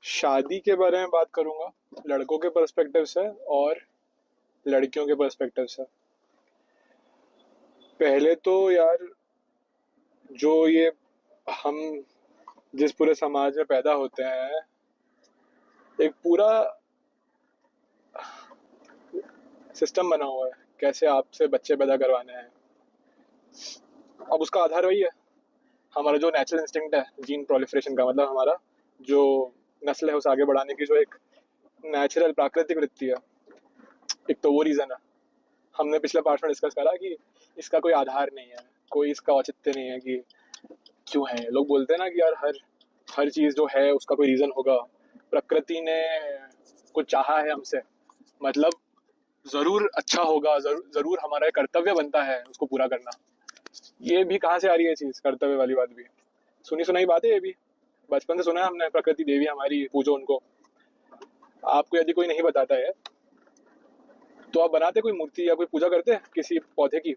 शादी के बारे में बात करूंगा, लड़कों के पर्सपेक्टिव से और लड़कियों के पर्सपेक्टिव से। पहले तो यार, जो ये हम जिस पूरे समाज में पैदा होते हैं, एक पूरा सिस्टम बना हुआ है कैसे आपसे बच्चे पैदा करवाने हैं। अब उसका आधार वही है, हमारा जो नेचुरल इंस्टिंक्ट है जीन प्रोलिफरेशन का, मतलब हमारा जो नस्ल है उसे आगे बढ़ाने की जो एक नेचुरल प्राकृतिक वृत्ति है। एक तो वो रीज़न है। हमने पिछले पार्ट में डिस्कस करा कि इसका कोई आधार नहीं है, कोई इसका औचित्य नहीं है कि क्यों है। लोग बोलते हैं ना कि यार हर हर चीज़ जो है उसका कोई रीज़न होगा, प्रकृति ने कुछ चाहा है हमसे, मतलब ज़रूर अच्छा होगा, ज़रूर हमारा एक कर्तव्य बनता है उसको पूरा करना। ये भी कहाँ से आ रही है चीज़, कर्तव्य वाली बात भी? सुनी सुनाई बात है ये भी, बचपन से सुना है हमने, प्रकृति देवी हमारी, पूजो उनको। आपको यदि कोई नहीं बताता है तो आप बनाते कोई मूर्ति या कोई पूजा करते हैं किसी पौधे की?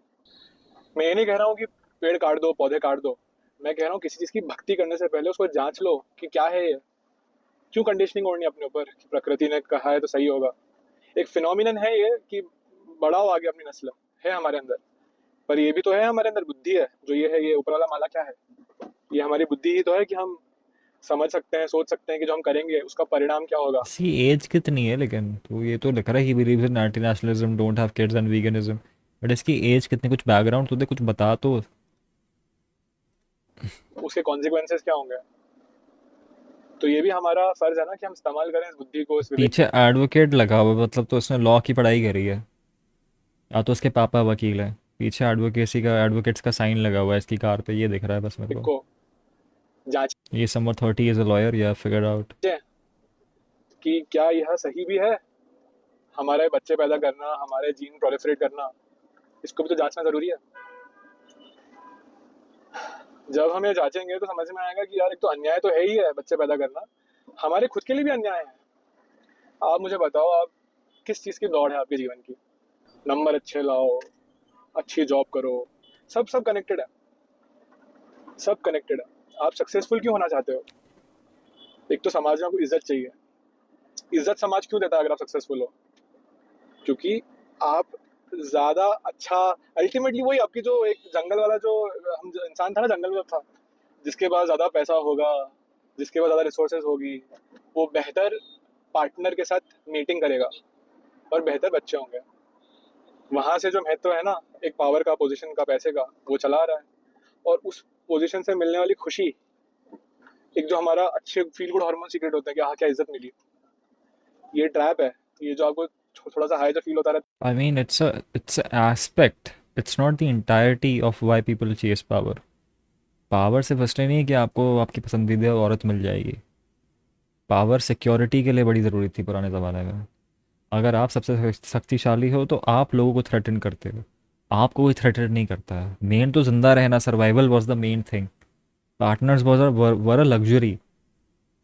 मैं ये नहीं कह रहा हूँ कि पेड़ काट दो, पौधे काट दो। मैं कह रहा हूँ किसी चीज़ की भक्ति करने से पहले उसको जांच लो कि क्या है ये। क्यों कंडीशनिंग ओढ़नी अपने ऊपर कि प्रकृति ने कहा है तो सही होगा? एक फिनोमिनन है ये कि बढ़ाओ आगे अपनी नस्ल, है हमारे अंदर। पर ये भी तो है हमारे अंदर बुद्धि है, जो ये है, ये ऊपर वाला माला क्या है? ये हमारी बुद्धि ही तो है कि हम समझ सकते हैं, सोच सकते हैं कि जो हम करेंगे उसका परिणाम क्या होगा। इसकी एज कितनी है? लेकिन तो ये तो लिख रहा है he believes in anti nationalism, don't have kids and veganism. But इसकी एज कितनी? कुछ बैकग्राउंड तो दे, कुछ बता तो। उसके कॉन्सिक्वेंसेस क्या होंगे? तो ये भी हमारा फर्ज है ना कि हम इस्तेमाल करें इस बुद्धि को, इस विवेक पीछे को। एडवोकेट लगा हुआ है, मतलब तो उसने लॉ की पढ़ाई करी है, या तो उसके पापा वकील है। पीछे एडवोकेसी का, एडवोकेट्स का साइन लगा हुआ है इसकी कार पे, ये दिख रहा है बस मेरे को। को जांचें ये समर 30 इज अ लॉयर, या फिगर आउट। कि क्या यह सही भी है। हमारे बच्चे पैदा करना, हमारे जीन प्रोलिफरेट करना, इसको भी तो जांचना जरूरी है। जब हम ये जांचेंगे तो समझ में आएगा कि यार एक तो अन्याय तो है ही है बच्चे पैदा करना, हमारे खुद के लिए भी अन्याय है। आप मुझे बताओ, आप किस चीज़ की दौड़ है आपके जीवन की? नंबर अच्छे लाओ, अच्छी जॉब करो, सब सब कनेक्टेड है, सब कनेक्टेड है। आप सक्सेसफुल क्यों होना चाहते हो? एक तो समाज में आपको इज्जत चाहिए। इज्जत समाज क्यों देता है अगर आप सक्सेसफुल हो? क्योंकि आप ज़्यादा अच्छा, अल्टीमेटली वही आपकी जो एक जंगल वाला जो हम इंसान था ना, जंगल में था, जिसके पास ज़्यादा पैसा होगा, जिसके पास ज़्यादा रिसोर्सेज होगी, वो बेहतर पार्टनर के साथ मीटिंग करेगा और बेहतर बच्चे होंगे। वहाँ से जो महत्व है ना, एक पावर का, पोजीशन का, पैसे का, वो चला रहा है। और उस पोजीशन से मिलने वाली खुशी, एक जो हमारा अच्छे फील गुड हार्मोन सीक्रेट होते हैं कि हाँ क्या इज्जत मिली, ये ट्रैप है। ये जो आपको थोड़ा सा हाई जो फील होता रहता I mean it's aspect, it's not the entirety of why people chase power. Power सिर्फ इसलिए नहीं है कि आपको आपकी पसंदीदा औरत मिल जाएगी। पावर सिक्योरिटी के लिए बड़ी ज़रूरी थी पुराने ज़माने में। अगर आप सबसे शक्तिशाली हो तो आप लोगों को थ्रेटन करते हो, आपको कोई थ्रेटन नहीं करता है। मेन तो जिंदा रहना, survival was the main thing. Partners was were a luxury.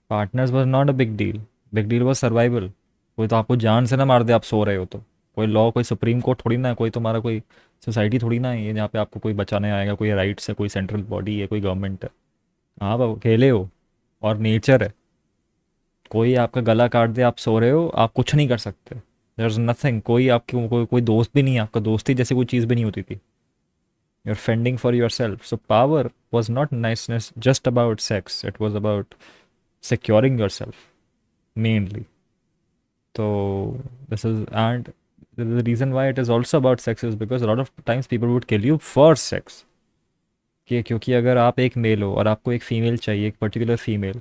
Partners was not a big deal. Big deal was survival. कोई तो आपको जान से ना मार दे आप सो रहे हो तो। कोई लॉ, कोई सुप्रीम कोर्ट थोड़ी ना है, कोई तुम्हारा कोई सोसाइटी थोड़ी ना है ये जहाँ पे आपको कोई बचाने आएगा, कोई राइट्स है, कोई सेंट्रल बॉडी है, कोई गवर्नमेंट है। आप अकेले हो और नेचर है। कोई आपका गला काट दे, आप सो रहे हो, आप कुछ नहीं कर सकते। There is nothing. कोई आपकी कोई दोस्त भी नहीं है आपका, दोस्ती जैसी कोई चीज़ भी नहीं होती थी। You are fending for yourself. So power was not niceness just about sex, it was about securing yourself mainly. So this is, and the reason why it is also about sex is because a lot of times people would kill you for sex। कि क्योंकि अगर आप एक mail हो और आपको एक female चाहिए, एक पर्टिकुलर फ़ीमेल,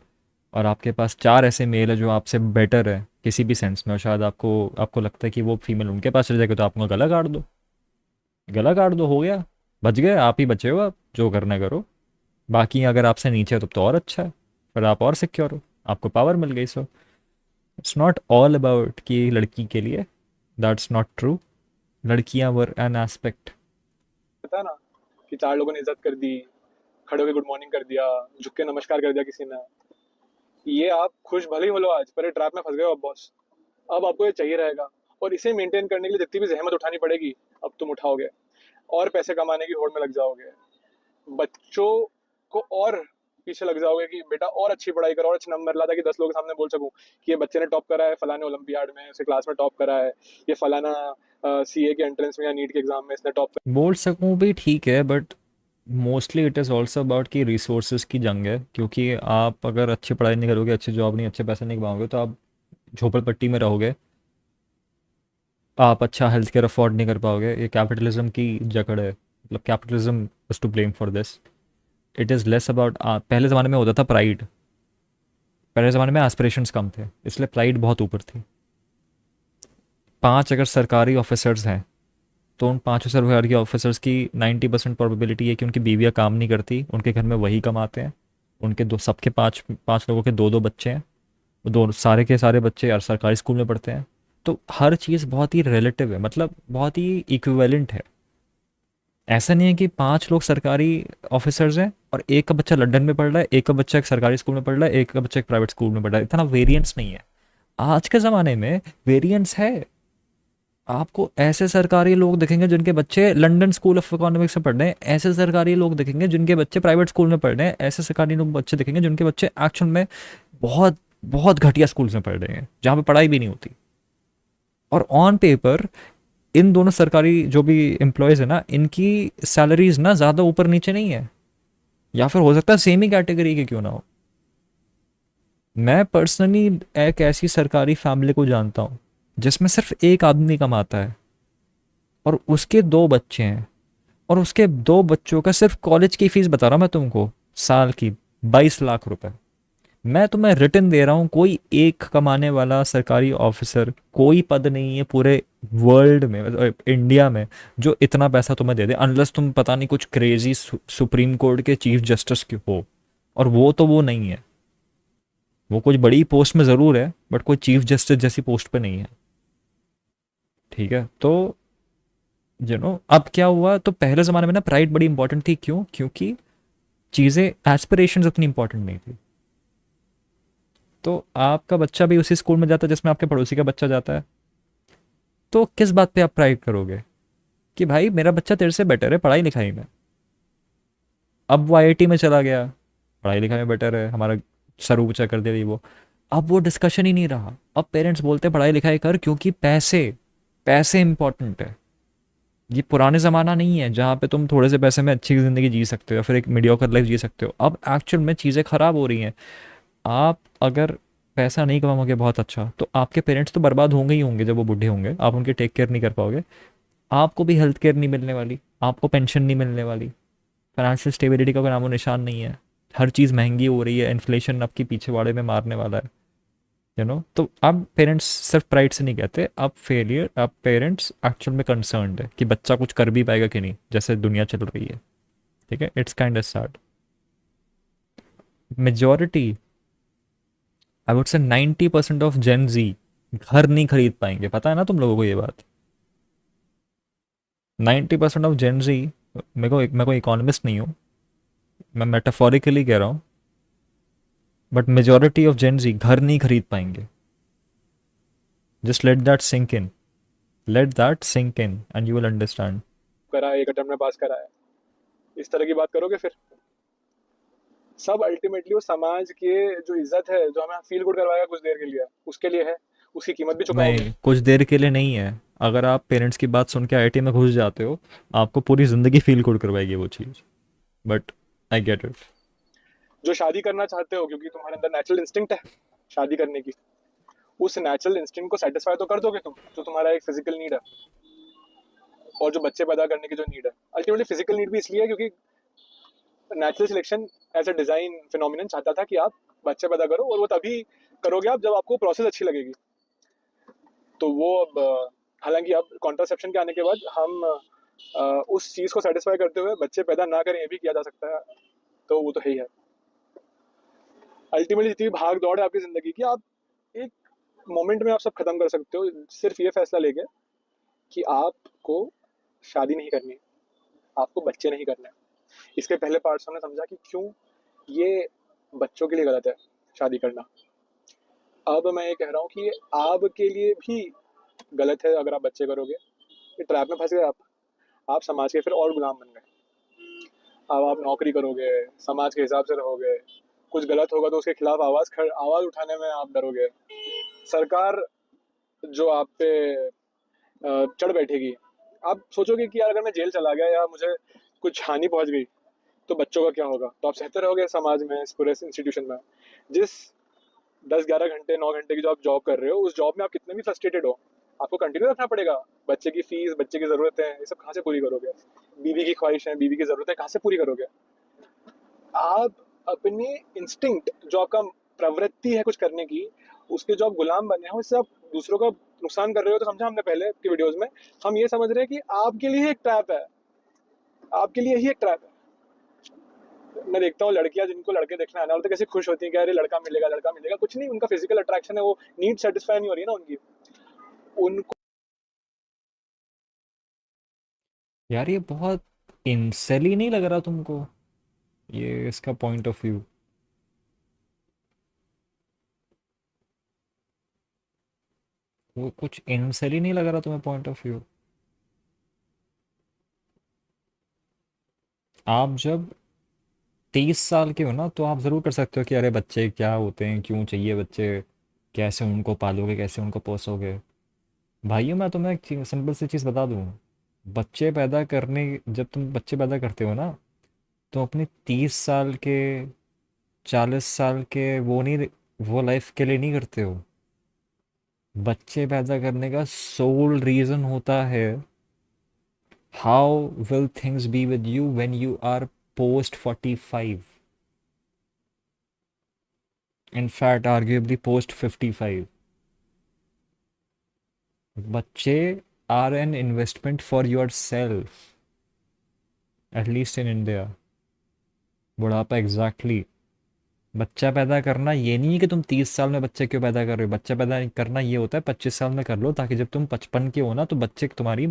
और आपके पास चार ऐसे मेल है जो आपसे बेटर है किसी भी सेंस में, और शायद आपको आपको लगता है कि वो फीमेल उनके पास चले जाएगी, तो आप उनका गला काट दो। गला काट दो, हो गया, बच गए, आप ही बचे हो। आप जो करना है करो। बाकी अगर आपसे नीचे हो तब तो और अच्छा है, फिर आप और सिक्योर हो, आपको पावर मिल गई। So it's not all about कि लड़की के लिए, दैट्स नॉट ट्रू। लड़कियां वर एन एस्पेक्ट। है ना, कि चार लोगों ने इज्जत कर दी, खड़े होकर गुड मॉर्निंग कर दिया, झुक के नमस्कार कर दिया किसी ने। ये आप खुश भले ही हो लो आज, पर ये ट्रैप में फंस गए हो अब बॉस। अब आपको ये चाहिए रहेगा, और इसे मेंटेन करने के लिए जितनी भी जहमत उठानी पड़ेगी, अब तुम उठाओगे। और पैसे कमाने की होड़ में लग जाओगे, बच्चों को और पीछे लग जाओगे कि बेटा और अच्छी पढ़ाई करो और अच्छे नंबर ला, ताकि 10 लोगों के सामने बोल सकूं कि ये बच्चे ने टॉप करा है फलाने ओलंपियाड में, उसके क्लास में टॉप करा है, ये फलाना सीए के एंट्रेंस में या नीट के एग्जाम में इसने टॉप बोल सकूं भी ठीक है, but mostly it is also about कि रिसोर्सेज की जंग है, क्योंकि आप अगर अच्छी पढ़ाई नहीं करोगे, अच्छी जॉब नहीं, अच्छे पैसे नहीं कमाओगे, तो आप झोपड़पट्टी में रहोगे, आप अच्छा हेल्थ केयर अफोर्ड नहीं कर पाओगे। ये कैपिटलिज्म की जकड़ है, मतलब capitalism is to blame for this. It is less about, पहले ज़माने में होता था प्राइड, पहले ज़माने में एस्पिरेशंस कम थे, इसलिए प्राइड बहुत ऊपर थी। 5 अगर सरकारी ऑफिसर्स हैं, तो उन 5 सरकारी ऑफिसर्स की 90% प्रोबेबिलिटी है कि उनकी बीवियाँ काम नहीं करती, उनके घर में वही कमाते हैं, उनके दो सबके 5 लोगों के 2 बच्चे हैं, वो दो सारे के सारे बच्चे यार सरकारी स्कूल में पढ़ते हैं। तो हर चीज़ बहुत ही रिलेटिव है, मतलब बहुत ही इक्विवेलेंट है। ऐसा नहीं है कि 5 लोग सरकारी ऑफिसर्स हैं और एक का बच्चा लंदन में पढ़ रहा है, एक का बच्चा एक सरकारी स्कूल में पढ़ रहा है, एक का बच्चा एक प्राइवेट स्कूल में पढ़ रहा है। इतना वेरिएंस नहीं है। आज के ज़माने में वेरिएंस है। आपको ऐसे सरकारी लोग दिखेंगे जिनके बच्चे लंदन स्कूल ऑफ इकोनॉमिक्स में पढ़ रहे हैं, ऐसे सरकारी लोग दिखेंगे जिनके बच्चे प्राइवेट स्कूल में पढ़ रहे हैं, ऐसे सरकारी लोग बच्चे दिखेंगे जिनके बच्चे एक्चुअल में बहुत बहुत घटिया स्कूल्स में पढ़ रहे हैं, जहाँ पे पढ़ाई भी नहीं होती। और ऑन पेपर इन दोनों सरकारी जो भी एम्प्लॉयज़ है ना, इनकी सैलरीज ना ज़्यादा ऊपर नीचे नहीं है, या फिर हो सकता है सेम ही कैटेगरी के क्यों ना हो। मैं पर्सनली एक ऐसी सरकारी फैमिली को जानता हूँ जिसमें सिर्फ एक आदमी कमाता है और उसके 2 बच्चे हैं, और उसके 2 बच्चों का सिर्फ कॉलेज की फीस बता रहा हूँ मैं तुमको, साल की 22 लाख रुपए। मैं तुम्हें रिटर्न दे रहा हूँ, कोई एक कमाने वाला सरकारी ऑफिसर, कोई पद नहीं है पूरे वर्ल्ड में, मतलब इंडिया में, जो इतना पैसा तुम्हें दे दे, अनलेस तुम पता नहीं कुछ क्रेजी सुप्रीम कोर्ट के चीफ जस्टिस की हो, और वो नहीं है। वो कुछ बड़ी पोस्ट में ज़रूर है, बट कोई चीफ जस्टिस जैसी पोस्ट पे नहीं है। ठीक है, तो अब क्या हुआ, तो पहले ज़माने में ना प्राइड बड़ी इंपॉर्टेंट थी। क्यों? क्योंकि चीज़ें, एस्पिरेशंस उतनी इंपॉर्टेंट नहीं थी। तो आपका बच्चा भी उसी स्कूल में जाता है जिसमें आपके पड़ोसी का बच्चा जाता है, तो किस बात पे आप प्राइड करोगे कि भाई मेरा बच्चा तेरे से बेटर है पढ़ाई लिखाई में। अब वो आईआईटी में चला गया, पढ़ाई लिखाई में बेटर है, हमारा सर ऊंचा कर दे रही वो। अब वो डिस्कशन ही नहीं रहा। अब पेरेंट्स बोलते हैं पढ़ाई लिखाई कर, क्योंकि पैसे, पैसे इंपॉर्टेंट है। ये पुराने ज़माना नहीं है जहाँ पे तुम थोड़े से पैसे में अच्छी ज़िंदगी जी सकते हो या फिर एक मीडियोकर लाइफ जी सकते हो। अब एक्चुअल में चीज़ें ख़राब हो रही हैं। आप अगर पैसा नहीं कमाओगे बहुत अच्छा, तो आपके पेरेंट्स तो बर्बाद होंगे ही होंगे। जब वो बूढ़े होंगे आप उनकी टेक केयर नहीं कर पाओगे, आपको भी हेल्थ केयर नहीं मिलने वाली, आपको पेंशन नहीं मिलने वाली, फाइनेंशियल स्टेबिलिटी का कोई नामो निशान नहीं है। हर चीज़ महंगी हो रही है, इन्फ्लेशन आपकी पीछे वाड़े में मारने वाला है। तो अब पेरेंट्स सिर्फ प्राइड से नहीं कहते, अब फेलियर, अब पेरेंट्स एक्चुअल में कंसर्न्ड है कि बच्चा कुछ कर भी पाएगा कि नहीं, जैसे दुनिया चल रही है। ठीक है, it's kind of sad. Majority, I would say 90% of Gen Z घर नहीं खरीद पाएंगे। पता है ना तुम लोगों को ये बात? 90% ऑफ जेन जी, मैं कोई इकोनॉमिस्ट नहीं हूँ, मैं मेटाफोरिकली कह रहा हूँ, but majority of Gen Z घर नहीं खरीद पाएंगे। Just let that sink in, let that sink in and you will understand. करा है, एक अटेम्प्ट में पास करा है, इस तरह की बात करोगे फिर सब अल्टीमेटली वो समाज के जो इज्जत है, जो हमें फील गुड करवाएगा कुछ देर के लिए, उसके लिए है, उसकी कीमत भी चुकाओगे। नहीं, कुछ देर के लिए नहीं है। अगर आप पेरेंट्स की बात सुन के आईआईटी में घुस जाते हो, आपको पूरी ज़िंदगी फील गुड करवाएगी वो चीज़। But I get it. जो शादी करना चाहते हो क्योंकि तुम्हारे अंदर नेचुरल इंस्टिंक्ट है शादी करने की, उस नेचुरल इंस्टिंक्ट को सेटिस्फाई तो कर दोगे तुम, जो तुम्हारा एक फिजिकल नीड है और जो बच्चे पैदा करने की जो नीड है। अल्टीमेटली फिजिकल नीड भी इसलिए है क्योंकि natural selection as a design phenomenon चाहता था कि आप बच्चे पैदा करो, और वो तभी करोगे आप जब आपको प्रोसेस अच्छी लगेगी। तो वो अब हालांकि अब कॉन्ट्रासेप्शन के आने के बाद हम उस चीज़ को सेटिस्फाई करते हुए बच्चे पैदा ना करें, ये भी किया जा सकता है। तो वो तो है ही है। अल्टीमेटली जितनी भाग दौड़ है आपकी ज़िंदगी की, आप एक मोमेंट में आप सब खत्म कर सकते हो, सिर्फ ये फैसला लेके कि आपको शादी नहीं करनी, आपको बच्चे नहीं करने। इसके पहले पार्ट्स हमने समझा कि क्यों ये बच्चों के लिए गलत है शादी करना। अब मैं ये कह रहा हूँ कि ये आपके लिए भी गलत है अगर आप बच्चे करोगे। ये ट्रैप में फंस गए आप समाज के फिर और गुलाम बन गए। अब आप नौकरी करोगे, समाज के हिसाब से रहोगे, कुछ गलत होगा तो उसके खिलाफ आवाज़ उठाने में आप डरोगे। सरकार जो आप पे चढ़ बैठेगी, आप सोचोगे कि यार अगर मैं जेल चला गया या मुझे कुछ हानि पहुंच गई तो बच्चों का क्या होगा? तो आप सहते रहोगे समाज में, इस पूरे इंस्टीट्यूशन में। जिस 10-11 घंटे 9 घंटे की जो आप जॉब कर रहे हो, उस जॉब में आप कितने भी फ्रस्ट्रेटेड हो, आपको कंटिन्यू रखना पड़ेगा। बच्चे की फीस, बच्चे की ज़रूरतें, ये सब कहाँ से पूरी करोगे? बीवी की ख्वाहिशें, बीवी की ज़रूरतें कहाँ से पूरी करोगे? आप अपनी इंस्टिंक्ट, जो आपका प्रवृत्ति है कुछ करने की, उसके जो आप गुलाम बने हो, इससे आप दूसरों का नुकसान कर रहे हो। तो समझा हमने पहले की वीडियोस में, हम ये समझ रहे हैं कि आपके लिए एक ट्रैप है, आपके लिए ही एक ट्रैप है। मैं देखता हूँ लड़कियां जिनको लड़के देखने आने वाले तो कैसे खुश होती हैं कि अरे लड़का मिलेगा, लड़का मिलेगा। कुछ नहीं, उनका फिजिकल अट्रैक्शन है, वो नीड सेटिस्फाई नहीं हो रही ना उनकी। उनको यार ये बहुत इंसेली नहीं लग रहा तुमको, ये इसका पॉइंट ऑफ व्यू? वो कुछ इंसेली नहीं लग रहा तुम्हें पॉइंट ऑफ व्यू? आप जब 30 साल के हो ना, तो आप ज़रूर कर सकते हो कि अरे बच्चे क्या होते हैं, क्यों चाहिए बच्चे, कैसे उनको पालोगे, कैसे उनको पोसोगे। भाइयों मैं तुम्हें एक सिंपल सी चीज़ बता दूँ, बच्चे पैदा करने, जब तुम बच्चे पैदा करते हो ना, तो अपने 30 साल के, 40 साल के वो नहीं, वो लाइफ के लिए नहीं करते हो। बच्चे पैदा करने का सोल रीज़न होता है, how will things be with you when you are post 45, in fact arguably post 55. बच्चे are an investment for yourself, at least in India. बुढ़ापा एग्जैक्टली। बच्चा पैदा करना ये नहीं है कि तुम 30 साल में बच्चे क्यों पैदा कर रहे हो, बच्चा पैदा करना ये होता है 25 साल में कर लो, ताकि जब तुम 55 के हो ना तो बच्चे तुम्हारी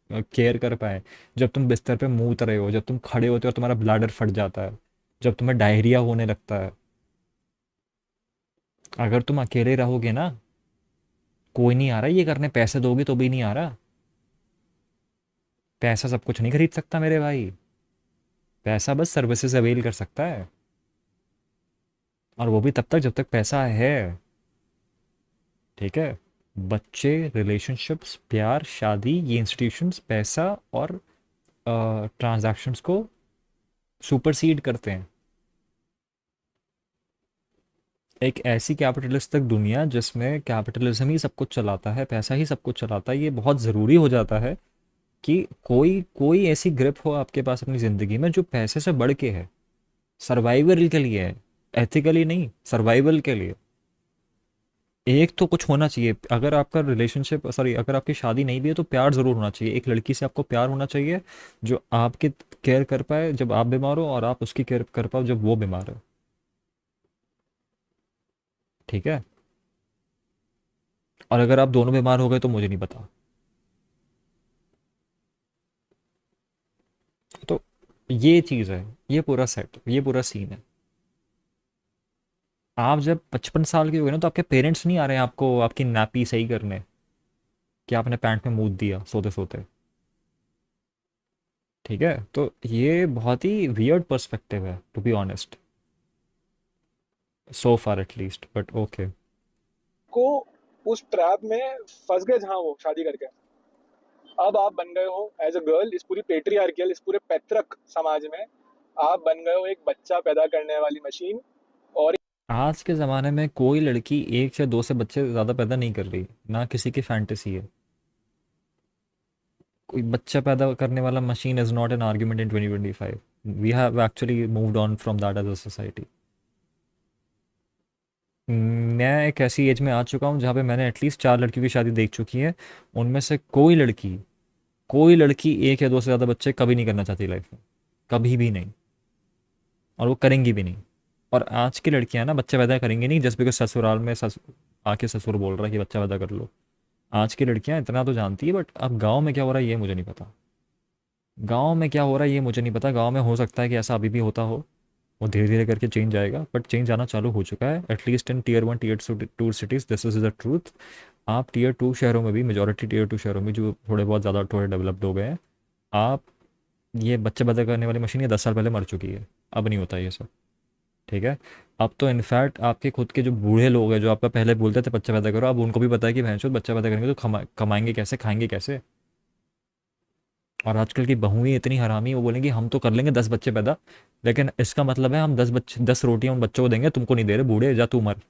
केयर कर पाए। जब तुम बिस्तर पे मूत रहे हो, जब तुम खड़े होते हो और तुम्हारा ब्लैडर फट जाता है, जब तुम्हें डायरिया होने लगता है। अगर तुम अकेले रहोगे ना, कोई नहीं आ रहा ये करने, पैसे दोगे तो भी नहीं आ रहा। पैसा सब कुछ नहीं खरीद सकता मेरे भाई, पैसा बस सर्विसेज अवेल कर सकता है, और वो भी तब तक जब तक पैसा है। ठीक है? बच्चे, रिलेशनशिप्स, प्यार, शादी, ये इंस्टीट्यूशंस पैसा और ट्रांजैक्शंस को सुपरसीड करते हैं। एक ऐसी कैपिटलिस्टिक दुनिया जिसमें कैपिटलिज्म ही सब कुछ चलाता है, पैसा ही सब कुछ चलाता है, ये बहुत ज़रूरी हो जाता है कि कोई कोई ऐसी ग्रिप हो आपके पास अपनी ज़िंदगी में जो पैसे से बढ़ के है, सर्वाइवल के लिए है, एथिकली नहीं, सर्वाइवल के लिए। एक तो कुछ होना चाहिए, अगर आपका रिलेशनशिप, सॉरी, अगर आपकी शादी नहीं भी है तो प्यार ज़रूर होना चाहिए, एक लड़की से आपको प्यार होना चाहिए जो आपकी केयर कर पाए जब आप बीमार हो, और आप उसकी केयर कर पाओ जब वो बीमार है। ठीक है? और अगर आप दोनों बीमार हो गए तो मुझे नहीं पता। तो ये चीज़ है, ये पूरा सेट, ये पूरा सीन है। आप जब 55 साल के हो गए ना, तो आपके पेरेंट्स नहीं आ रहे हैं आपको आपकी नापी सही करने, कि आपने पैंट में मूत दिया सोते सोते। ठीक है? तो ये बहुत ही वियर्ड पर्सपेक्टिव है, to be honest, so far at least, but okay. को उस ट्रैप में फंस गए जहाँ वो शादी करके। अब आप बन गए हो एज अ गर्ल, इस पूरी पेट्रियार्कियल, इस पूरे पैतृक समाज में आप बन गए हो एक बच्चा पैदा करने वाली मशीन। और आज के ज़माने में कोई लड़की एक या दो से बच्चे ज़्यादा पैदा नहीं कर रही, ना किसी की फैंटेसी है। कोई बच्चा पैदा करने वाला machine is not an argument in 2025। We have actually moved on from that as a society. मैं एक ऐसी एज में आ चुका हूँ जहाँ पे मैंने एटलीस्ट 4 लड़कियों की शादी देख चुकी है। उनमें से कोई लड़की एक या दो से ज़्यादा बच्चे कभी नहीं करना चाहती लाइफ में, कभी भी नहीं, और वो करेंगी भी नहीं। और आज की लड़कियां ना बच्चे पैदा करेंगी नहीं जस्ट बिकॉज ससुराल में आके ससुर बोल रहा है कि बच्चा पैदा कर लो। आज की लड़कियां इतना तो जानती है, बट अब गांव में क्या हो रहा है ये मुझे नहीं पता। गांव में क्या हो रहा है ये मुझे नहीं पता। गांव में हो सकता है कि ऐसा अभी भी होता हो, वो धीरे धीरे करके चेंज आएगा, बट चेंज आना चालू हो चुका है, at least in tier 1 tier 2 cities, this is the truth. आप टीयर 2 शहरों में भी, मेजोरिटी टीयर 2 शहरों में जो थोड़े बहुत ज़्यादा थोड़े डेवलप्ड हो गए हैं, आप, ये बच्चे पैदा करने वाली मशीन ये 10 साल पहले मर चुकी है, अब नहीं होता ये सब। ठीक है। अब तो इनफैक्ट आपके खुद के जो बूढ़े लोग हैं जो आपका पहले बोलते थे बच्चा पैदा करो, अब उनको भी पता है कि भैंसों बच्चा पैदा करेंगे तो कमाएंगे कैसे, खाएंगे कैसे। और आजकल की बहुएं इतनी हरामी, वो बोलेंगी हम तो कर लेंगे 10 बच्चे पैदा, लेकिन इसका मतलब है हम 10 बच्चे 10 रोटियां उन बच्चों को देंगे, तुमको नहीं दे रहे, बूढ़े जा तू मर।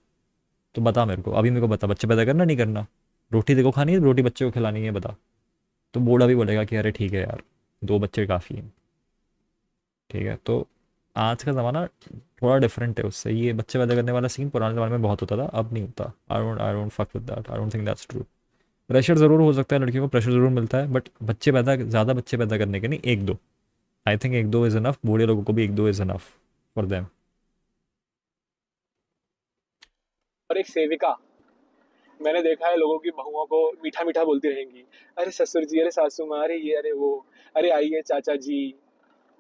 तो बता मेरे को, अभी मेरे को बता, बच्चे पैदा करना नहीं करना, रोटी देखो खानी है, रोटी बच्चे को खिलानी है, बता। तो बूढ़ा भी बोलेगा कि अरे ठीक है यार, 2 बच्चे काफ़ी हैं। ठीक है। तो आज का ज़माना थोड़ा डिफरेंट है उससे, ये बच्चे पैदा करने वाला सीन पुराने ज़माने में बहुत होता था, अब नहीं होता। I don't fuck with that, I don't think that's true. Pressure ज़रूर हो सकता है, लड़कियों को प्रेशर ज़रूर मिलता है, बट बच्चे पैदा, ज़्यादा बच्चे पैदा करने के नहीं, एक दो। आई थिंक एक दो इज़ इनफ, बूढ़े लोगों को भी एक दो इज़ इनफ फॉर देम। और एक सेविका, मैंने देखा है लोगों की बहुओं को मीठा मीठा बोलती रहेंगी, अरे ससुर जी, अरे सासू माँ, अरे ये, अरे वो, अरे आइए चाचा जी।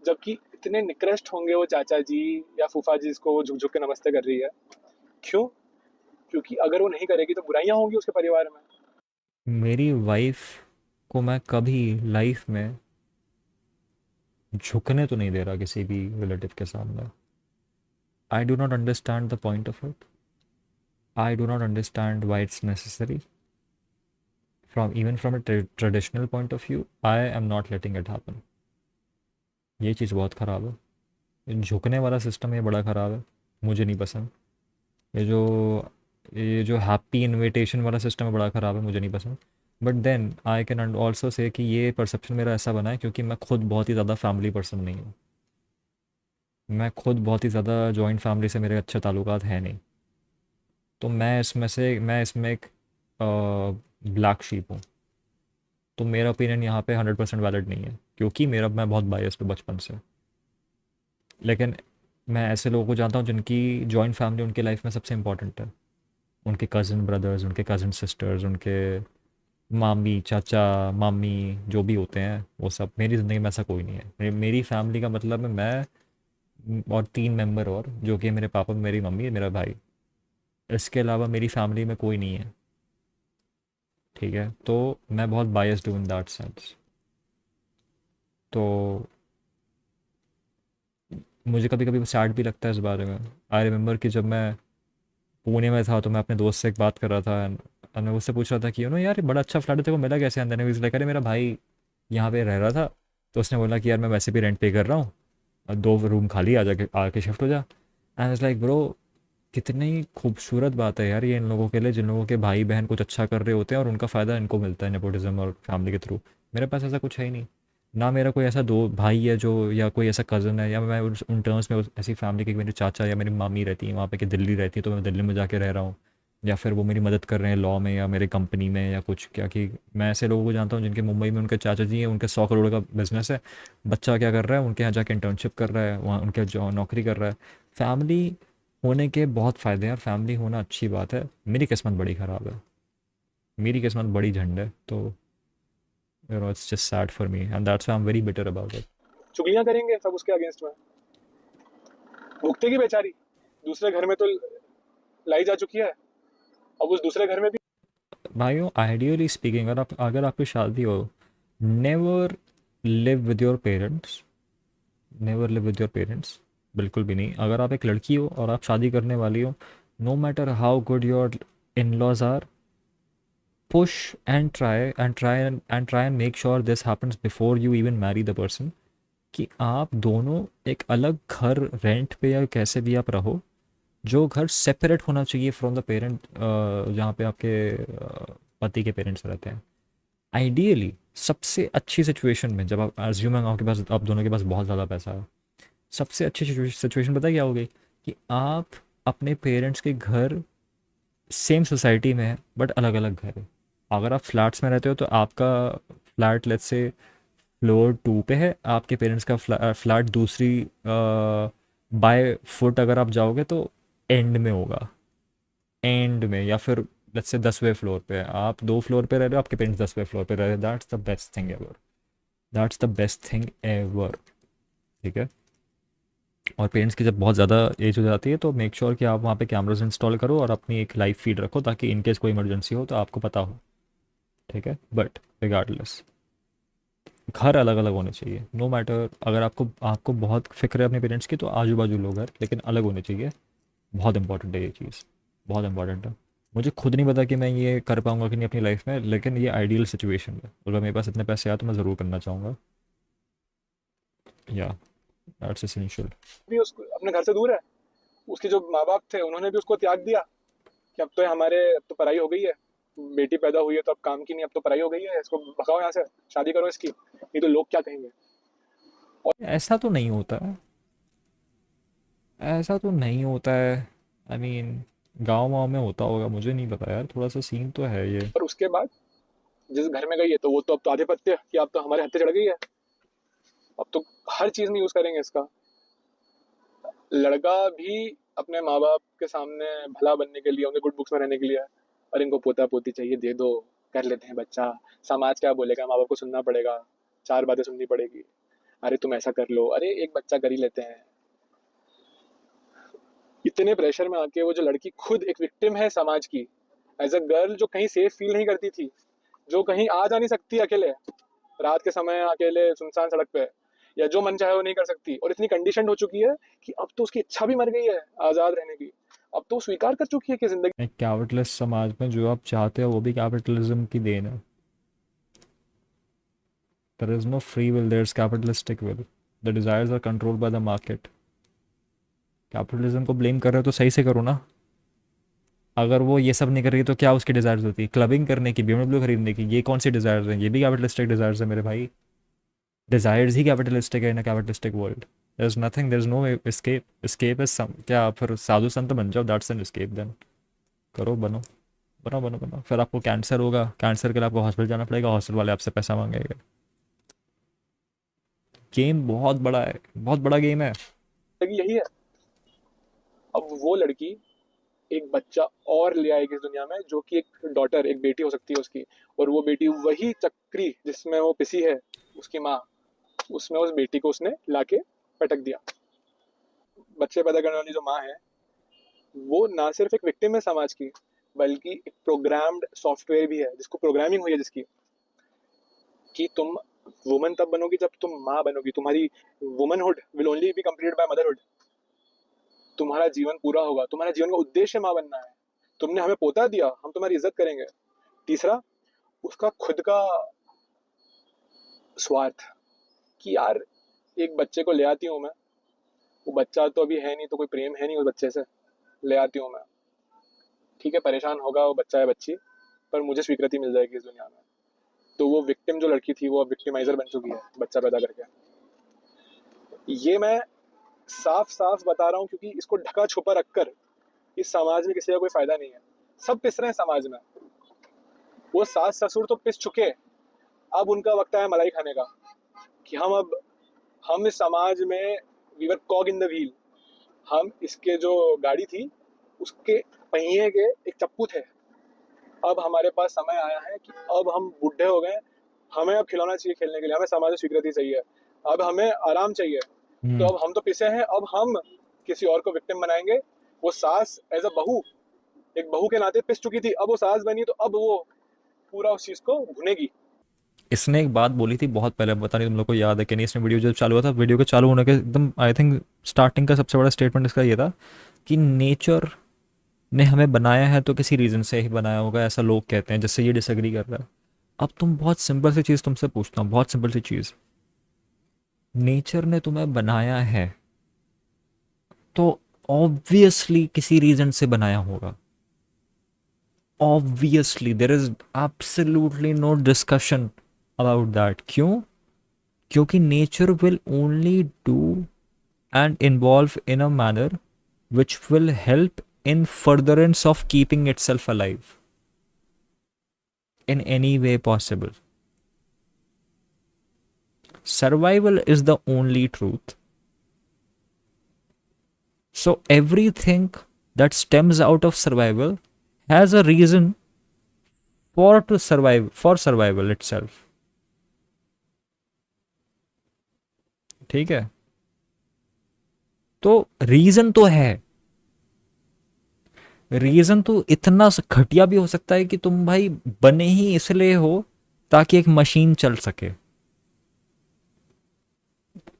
जबकि इतने निकृष्ट होंगे वो चाचा जी या फूफा जी, जिसको वो झुक झुक के नमस्ते कर रही है। क्यों? क्योंकि अगर वो नहीं करेगी तो बुराइयां होंगी उसके परिवार में। मेरी वाइफ को मैं कभी लाइफ में झुकने तो नहीं दे रहा किसी भी रिलेटिव के सामने। I do not understand the point of it, I do not understand why it's necessary, from a traditional point of view I am not letting it happen. ये चीज़ बहुत ख़राब है, ये झुकने वाला सिस्टम ये बड़ा ख़राब है, मुझे नहीं पसंद। ये जो ये जो हैप्पी इनविटेशन वाला सिस्टम है बड़ा ख़राब है, मुझे नहीं पसंद। But then I can also say कि ये परसेप्शन मेरा ऐसा बना है क्योंकि मैं खुद बहुत ही ज़्यादा फैमिली पर्सन नहीं हूँ। मैं खुद बहुत ही ज़्यादा जॉइंट फैमिली से मेरे अच्छे ताल्लुकात हैं नहीं। तो मैं इसमें एक ब्लैक शीप हूँ। तो मेरा ओपिनियन यहाँ पे 100% वैलिड नहीं है, क्योंकि मैं बहुत बायस्ड हूँ बचपन से। लेकिन मैं ऐसे लोगों को जानता हूँ जिनकी जॉइंट फैमिली उनकी लाइफ में सबसे इम्पोर्टेंट है। उनके कज़न ब्रदर्स, उनके कज़न सिस्टर्स, उनके मामी चाचा मामी जो भी होते हैं वो सब। मेरी ज़िंदगी में ऐसा कोई नहीं है। मेरी फैमिली का मतलब है मैं और 3 मेंबर, और जो कि मेरे पापा, मेरी मम्मी, मेरा भाई। इसके अलावा मेरी फैमिली में कोई नहीं है। ठीक है। तो मैं बहुत बायस्ड हूँ इन दैट सेंस। तो मुझे कभी कभी सैड भी लगता है इस बारे में। आई रिमेंबर कि जब मैं पुणे में था तो मैं अपने दोस्त से एक बात कर रहा था, और मैं उससे पूछ रहा था कि यार ये बड़ा अच्छा फ्लैट है, तेरे को मिला कैसे अंदर? ने लाइक अरे मेरा भाई यहाँ पे रह रहा था, तो उसने बोला कि यार मैं वैसे भी रेंट पे कर रहा हूँ, और 2 रूम खाली, आ जाके आके शिफ्ट हो जा। आई वाज लाइक ब्रो, कितनी खूबसूरत बात है यार ये इन लोगों के लिए जिन लोगों के भाई बहन कुछ अच्छा कर रहे होते हैं और उनका फ़ायदा इनको मिलता है नेपोटिज्म और फैमिली के थ्रू। मेरे पास ऐसा कुछ है ही नहीं। ना मेरा कोई ऐसा दो भाई है जो, या कोई ऐसा कज़न है, या मैं उन टर्म्स में ऐसी फैमिली की मेरे चाचा या मेरी मामी रहती है वहाँ पे कि दिल्ली रहती है तो मैं दिल्ली में जाके रह रहा हूँ, या फिर वो मेरी मदद कर रहे हैं लॉ में या मेरे कंपनी में या कुछ क्या। कि मैं ऐसे लोगों को जानता हूँ जिनके मुंबई में उनके चाचा जी हैं, उनके 100 करोड़ का बिजनेस है, बच्चा क्या कर रहा है उनके यहाँ जाके इंटर्नशिप कर रहा है, वहाँ उनके जो नौकरी कर रहा है। फैमिली होने के बहुत फ़ायदे हैं और फैमिली होना अच्छी बात है। मेरी किस्मत बड़ी ख़राब है, मेरी किस्मत बड़ी झंड है। तो it's just sad for me and that's why I am very bitter about it. चुगलियां करेंगे सब उसके अगेंस्ट में, भुगतेगी बेचारी। दूसरे घर में तो लाई जा चुकी है, अब उस दूसरे घर में भी। भाइयों आइडियली स्पीकिंग, अगर आपकी शादी हो, never live with your parents, never live with your parents, बिल्कुल भी नहीं। अगर आप एक लड़की हो और आप शादी करने वाली हो, no matter how good your in laws are, push and try and make sure this happens before you even marry the person, कि आप दोनों एक अलग घर रेंट पे या कैसे भी आप रहो, जो घर सेपरेट होना चाहिए फ्रॉम द पेरेंट, जहाँ पे आपके पति के पेरेंट्स रहते हैं। आइडियली सबसे अच्छी सिचुएशन में, जब आप अज्यूमिंग आपके पास, आप दोनों के पास बहुत ज़्यादा पैसा है, सबसे अच्छी सिचुएशन पता है क्या होगी? कि आप अपने पेरेंट्स के घर सेम सोसाइटी में है बट अलग अलग घर है। अगर आप फ्लैट्स में रहते हो तो आपका फ्लैट लेट्स से फ्लोर 2 पे है, आपके पेरेंट्स का फ्लैट दूसरी बाय फुट अगर आप जाओगे तो एंड में होगा, एंड में। या फिर लेट्स से 10वें फ्लोर पे है, आप 2 फ्लोर पे रह रहे हो, आपके पेरेंट्स 10वें फ्लोर पे रह रहे हो। That's the best thing ever, that's the best thing ever. ठीक है। और पेरेंट्स की जब बहुत ज़्यादा एज हो जाती है तो मेक श्योर कि आप वहाँ पे कैमरास इंस्टॉल करो और अपनी एक लाइव फीड रखो, ताकि इनकेस कोई इमरजेंसी हो तो आपको पता हो। ठीक है। बट रिगार्डलेस, घर अलग अलग होने चाहिए, नो मैटर। अगर आपको आपको बहुत फिक्र है अपने पेरेंट्स की तो आजू बाजू लोग घर लेकिन अलग होने चाहिए। बहुत इंपॉर्टेंट है ये चीज़, बहुत इंपॉर्टेंट है। मुझे खुद नहीं पता कि मैं ये कर पाऊंगा कि नहीं अपनी लाइफ में, लेकिन ये आइडियल सिचुएशन है। अगर मेरे पास इतने पैसे आए तो मैं ज़रूर करना चाहूँगा। या दैट्स एसेंशियल। भी उसको अपने घर से दूर है, उसके जो माँ बाप थे उन्होंने भी उसको त्याग दिया कि अब तो हमारे, अब तो पढ़ाई हो गई है, बेटी पैदा हुई है तो अब काम की नहीं, अब तो पढ़ाई हो गई है, इसको भगाओ यहाँ से, शादी करो इसकी, नहीं तो लोग क्या कहेंगे। और ऐसा तो नहीं होता है, ऐसा तो नहीं होता है। आई मीन गाँव वाँव में होता होगा, मुझे नहीं पता यार, थोड़ा सा सीन तो है ये। और उसके बाद जिस घर में गई है तो वो तो अब तो आधिपत्य कि अब तो हमारे हत्थे चढ़ गई है, अब तो हर चीज में यूज करेंगे इसका। लड़का भी अपने माँ बाप के सामने भला बनने के लिए, उन्हें गुड बुक्स में रहने के लिए, और इनको पोता पोती चाहिए, दे दो, कर लेते हैं बच्चा, समाज क्या बोलेगा, माँ बाप को सुनना पड़ेगा, चार बातें सुननी पड़ेगी, अरे तुम ऐसा कर लो, अरे एक बच्चा कर ही लेते हैं। इतने प्रेशर में आके वो जो लड़की खुद एक विक्टिम है समाज की, एज अ गर्ल, जो कहीं सेफ फील नहीं करती थी, जो कहीं आ जा नहीं सकती अकेले रात के समय, अकेले सुनसान सड़क पे, या जो मन चाहे वो नहीं कर सकती, और इतनी कंडीशन हो चुकी है कि अब तो उसकी इच्छा भी मर गई है आजाद रहने की, अब तो वो स्वीकार कर चुकी है कि जिंदगी। एक कैपिटलिस्ट समाज में जो आप चाहते हो वो भी कैपिटलिज्म की देन है। There is no free will, there is capitalistic will. The desires are controlled by the market. Capitalism को ब्लेम कर रहे हो तो सही से करो ना। अगर वो ये सब नहीं कर रही तो क्या उसकी डिज़ायर्स होती? क्लबिंग करने की, BMW खरीदने की, ये कौन सी डिज़ायर्स हैं? ये भी कैपिटलिस्टिक डिज़ायर्स है मेरे भाई। डिज़ायर्स ही कैपिटलिस्टिक है in a capitalistic world. There is nothing, there is no escape. Escapism, क्या आप फिर साधु संत बन जाओ? That's an escape then. करो, बनो, बनो, बनो, बनो। फिर आपको कैंसर होगा, कैंसर के लिए आपको हॉस्पिटल जाना पड़ेगा, हॉस्पिटल वाले आपसे पैसा मांगेंगे। गेम बहुत बड़ा है, बहुत बड़ा गेम है। यही है। अब वो लड़की एक बच्चा और ले आएगी इस दुनिया में, जो कि एक डॉटर, एक बेटी हो सकती है उसकी, और वो बेटी वही चक्री जिसमें वो पिसी है, उसकी माँ, उसमें उस बेटी को उसने लाके पटक दिया। बच्चे पैदा करने वाली जो माँ है, वो ना सिर्फ एक विक्टिम है समाज की, बल्कि एक प्रोग्राम्ड सॉफ्टवेयर भी है, जिसको प्रोग्रामिंग हुई है जिसकी, कि तुम वुमन तब बनोगी जब तुम माँ बनोगी, तुम्हारी womanhood will only be completed by motherhood, तुम्हारा जीवन पूरा होगा, तुम्हारा जीवन का उद्देश्य माँ बनना है, तुमने हमें पोता दिया, हम तुम्हारी इज्जत करेंगे। तीसरा, उसका खुद का स्वार्थ, कि यार एक बच्चे को ले आती हूँ मैं, वो बच्चा तो अभी है नहीं, तो कोई प्रेम है नहीं उस बच्चे से, ले आती हूँ मैं, ठीक है परेशान होगा वो बच्चा है बच्ची, पर मुझे स्वीकृति मिल जाएगी इस दुनिया में। तो वो विक्टिम जो लड़की थी वो अब विक्टिमाइजर बन चुकी है बच्चा पैदा करके। ये मैं साफ साफ बता रहा हूँ क्योंकि इसको ढका छुपा रखकर इस समाज में किसी का कोई फायदा नहीं है। सब पिस रहे हैं समाज में, वो सास ससुर तो पिस चुके, अब उनका वक्त आया मलाई खाने का, कि हम इस समाज में we were cog in the wheel, हम इसके जो गाड़ी थी उसके पहिए के एक चप्पू थे। अब हमारे पास समय आया है कि अब हम बुढ़े हो गए, हमें अब खिलौना चाहिए खेलने के लिए, हमें समाज में स्वीकृति चाहिए, अब हमें आराम चाहिए। तो अब हम तो पिसे हैं, अब हम किसी और को विक्टिम बनाएंगे। वो सास एज अ बहू, एक बहू के नाते पिस चुकी थी, अब वो सास बनी तो अब वो पूरा उस चीज को भुनेगी। इसने एक बात बोली थी बहुत पहले, पता नहीं तुम लोग को याद है कि नहीं। इसने वीडियो जब चालू हुआ था, वीडियो के चालू होने के एकदम आई थिंक स्टार्टिंग का सबसे बड़ा स्टेटमेंट इसका ये था कि नेचर ने हमें बनाया है तो किसी रीज़न से ही बनाया होगा, ऐसा लोग कहते हैं, जिससे ये डिसएग्री कर रहा है। अब तुम, बहुत सिंपल सी चीज़ तुमसे पूछता हूँ, बहुत सिंपल सी चीज़। नेचर ने तुम्हें बनाया है तो ऑब्वियसली किसी रीज़न से बनाया होगा। Obviously, there is absolutely no discussion about that. क्यों? क्योंकि nature will only do and involve in a manner which will help in furtherance of keeping itself alive in any way possible. Survival is the only truth. So everything that stems out of survival has a reason for to survive, for survival itself. ठीक है? तो reason तो है। Reason तो इतना घटिया भी हो सकता है कि तुम भाई बने ही इसलिए हो ताकि एक मशीन चल सके।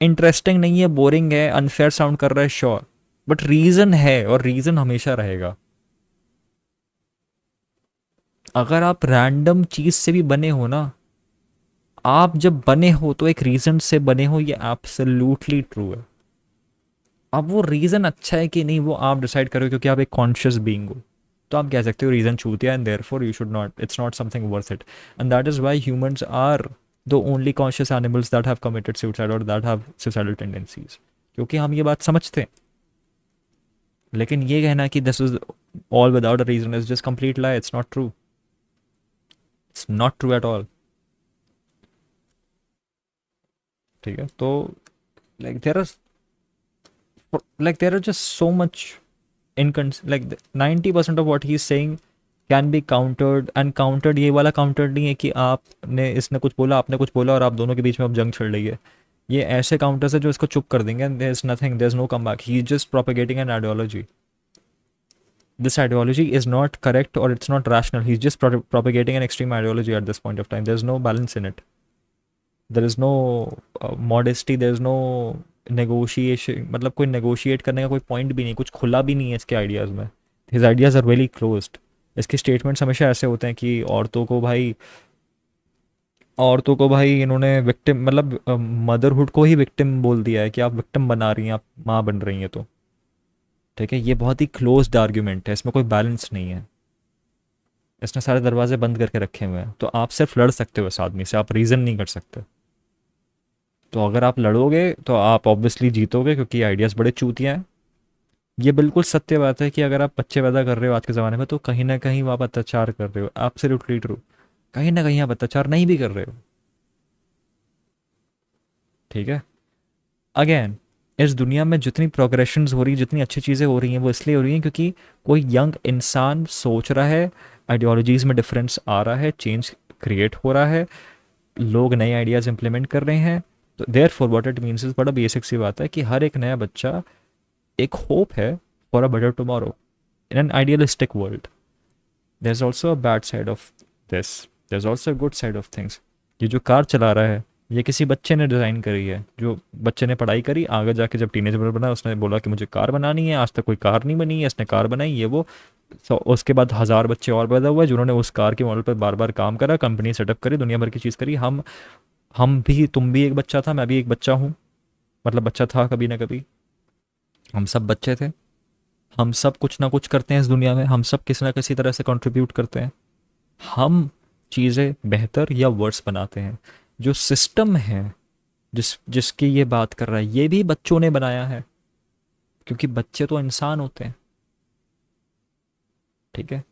इंटरेस्टिंग नहीं है, बोरिंग है, अनफेयर साउंड कर रहा है, श्योर, बट रीजन है और रीजन हमेशा रहेगा। अगर आप रैंडम चीज से भी बने हो ना, आप जब बने हो तो एक रीजन से बने हो, ये एब्सोल्युटली ट्रू है। अब वो रीजन अच्छा है कि नहीं वो आप डिसाइड करो, क्योंकि आप एक कॉन्शियस बीइंग हो। तो आप कह सकते हो रीजन चूतिया and therefore you should not, it's not something worth it. And that is why humans are the only conscious animals that have committed suicide और दैट हैव सुसाइडल टेंडेंसीज, क्योंकि हम ये बात समझते हैं। लेकिन ये कहना कि this is all without a reason is just complete lie, it's not true, it's not true at all. ठीक है, तो like there are, like there are just so much like 90% of what he's saying can be countered, and countered ये वाला countered नहीं है कि आपने इसने कुछ बोला आपने कुछ बोला और आप दोनों के बीच में अब जंग छिड़ रही है। ये ऐसे counters है जो इसको चुप कर देंगे, and there's nothing, there's no comeback, he's just propagating an ideology. This ideology is not correct or it's not rational, he's just propagating an extreme ideology at this point of time. There's no balance in it, there is no modesty, there is no negotiation, मतलब कोई negotiate करने का कोई point भी नहीं, कुछ खुला भी नहीं है इसके ideas में। His ideas are really closed. इसके statements हमेशा ऐसे होते हैं कि औरतों को भाई इन्होंने विक्टिम, मतलब मदरहुड को ही विक्टिम बोल दिया है कि आप विक्टिम बना रही हैं, आप माँ बन रही हैं। तो ठीक है, ये बहुत ही क्लोज्ड आर्ग्यूमेंट है, इसमें कोई बैलेंस नहीं है। इसने सारे दरवाजे बंद करके रखे हुए हैं, तो आप सिर्फ लड़ सकते हो इस आदमी से, आप रीज़न नहीं कर सकते। तो अगर आप लड़ोगे तो आप ऑब्वियसली जीतोगे, क्योंकि आइडियाज़ बड़े चूतिया हैं। ये बिल्कुल सत्य बात है कि अगर आप बच्चे पैदा कर रहे हो आज के ज़माने में, तो कहीं ना कहीं आप अत्याचार कर रहे हो, एब्सोल्युटली ट्रू। कहीं ना कहीं आप अत्याचार नहीं भी कर रहे हो। ठीक है, अगेन, इस दुनिया में जितनी प्रोग्रेशंस हो रही, जितनी अच्छी चीज़ें हो रही हैं, वो इसलिए हो रही हैं क्योंकि कोई यंग इंसान सोच रहा है, आइडियोलॉजीज़ में डिफरेंस आ रहा है, चेंज क्रिएट हो रहा है, लोग नए आइडियाज़ इंप्लीमेंट कर रहे हैं। तो therefore what it means is, बड़ा बेसिक सी बात है कि हर एक नया बच्चा एक होप है for a better tomorrow in an idealistic world. There is also a bad side of this, there is also a good side of things. ये जो कार चला रहा है, ये किसी बच्चे ने डिज़ाइन करी है, जो बच्चे ने पढ़ाई करी, आगे जाके जब टीनेजर बना उसने बोला कि मुझे कार बनानी है, आज तक कोई कार नहीं बनी है, इसने कार बनाई, ये वो। उसके बाद 1000 बच्चे और पैदा हुए जिन्होंने उस कार के मॉडल पर बार बार काम करा, कंपनी सेटअप करी, दुनिया भर की चीज़ करी। हम भी, तुम भी एक बच्चा था, मैं भी एक बच्चा हूँ, मतलब बच्चा था कभी ना कभी। हम सब बच्चे थे, हम सब कुछ ना कुछ करते हैं इस दुनिया में, हम सब किसी ना किसी तरह से कंट्रीब्यूट करते हैं। हम चीज़ें बेहतर या वर्स बनाते हैं। जो सिस्टम है जिसकी ये बात कर रहा है, ये भी बच्चों ने बनाया है, क्योंकि बच्चे तो इंसान होते हैं। ठीक है,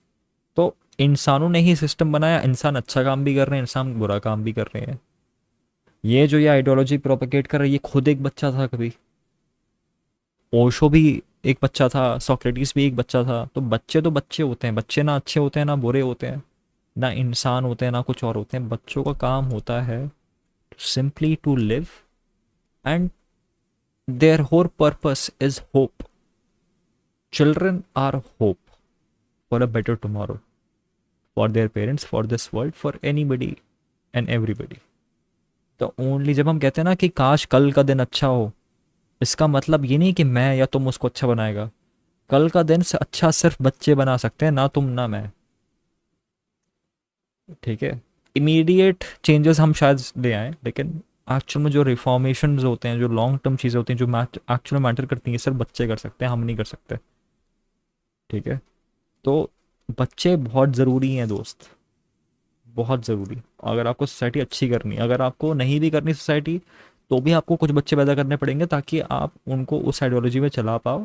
तो इंसानों ने ही सिस्टम बनाया, इंसान अच्छा काम भी कर रहे हैं, इंसान बुरा काम भी कर रहे हैं। ये जो ये आइडियोलॉजी प्रोपेगेट कर रहा है, ये खुद एक बच्चा था कभी, ओशो भी एक बच्चा था, सोक्रेटिस भी एक बच्चा था। तो बच्चे होते हैं, बच्चे ना अच्छे होते हैं ना बुरे होते हैं, ना इंसान होते हैं ना कुछ और होते हैं। बच्चों का काम होता है simply to live, and their whole purpose is hope. Children are hope for a better tomorrow, for their parents, for this world, for anybody and everybody. तो ओनली जब हम कहते हैं ना कि काश कल का दिन अच्छा हो, इसका मतलब ये नहीं कि मैं या तुम उसको अच्छा बनाएगा। कल का दिन से अच्छा सिर्फ बच्चे बना सकते हैं, ना तुम ना मैं। ठीक है, इमीडिएट चेंजेस हम शायद ले आए, लेकिन एक्चुअल में जो रिफॉर्मेशन होते हैं, जो लॉन्ग टर्म चीज़ें होती हैं, जो एक्चुअल में मैटर करती हैं, सिर्फ बच्चे कर सकते हैं, हम नहीं कर सकते। ठीक है, तो बच्चे बहुत ज़रूरी हैं दोस्त, बहुत ज़रूरी। अगर आपको सोसाइटी अच्छी करनी, अगर आपको नहीं भी करनी सोसाइटी, तो भी आपको कुछ बच्चे पैदा करने पड़ेंगे ताकि आप उनको उस आइडियोलॉजी में चला पाओ,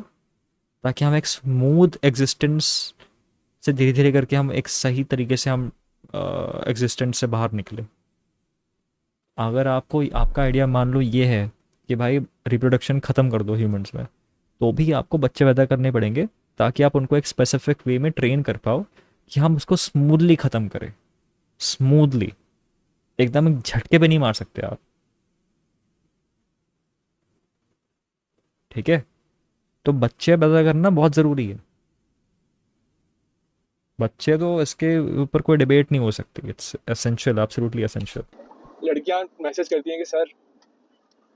ताकि हम एक स्मूथ एग्जिस्टेंस से धीरे धीरे करके हम एक सही तरीके से हम एग्जिस्टेंस से बाहर निकले। अगर आपको आपका आइडिया मान लो ये है कि भाई रिप्रोडक्शन ख़त्म कर दो ह्यूमंस में, तो भी आपको बच्चे पैदा करने पड़ेंगे ताकि आप उनको एक स्पेसिफिक वे में ट्रेन कर पाओ कि हम उसको स्मूथली ख़त्म करें। स्मूथली, एकदम एक झटके पे नहीं मार सकते आप। ठीक है, तो बच्चे पैदा करना बहुत ज़रूरी है। बच्चे तो इसके ऊपर कोई डिबेट नहीं हो सकती, इट्स एसेंशियल, एब्सोल्युटली एसेंशियल। लड़कियां मैसेज करती हैं कि सर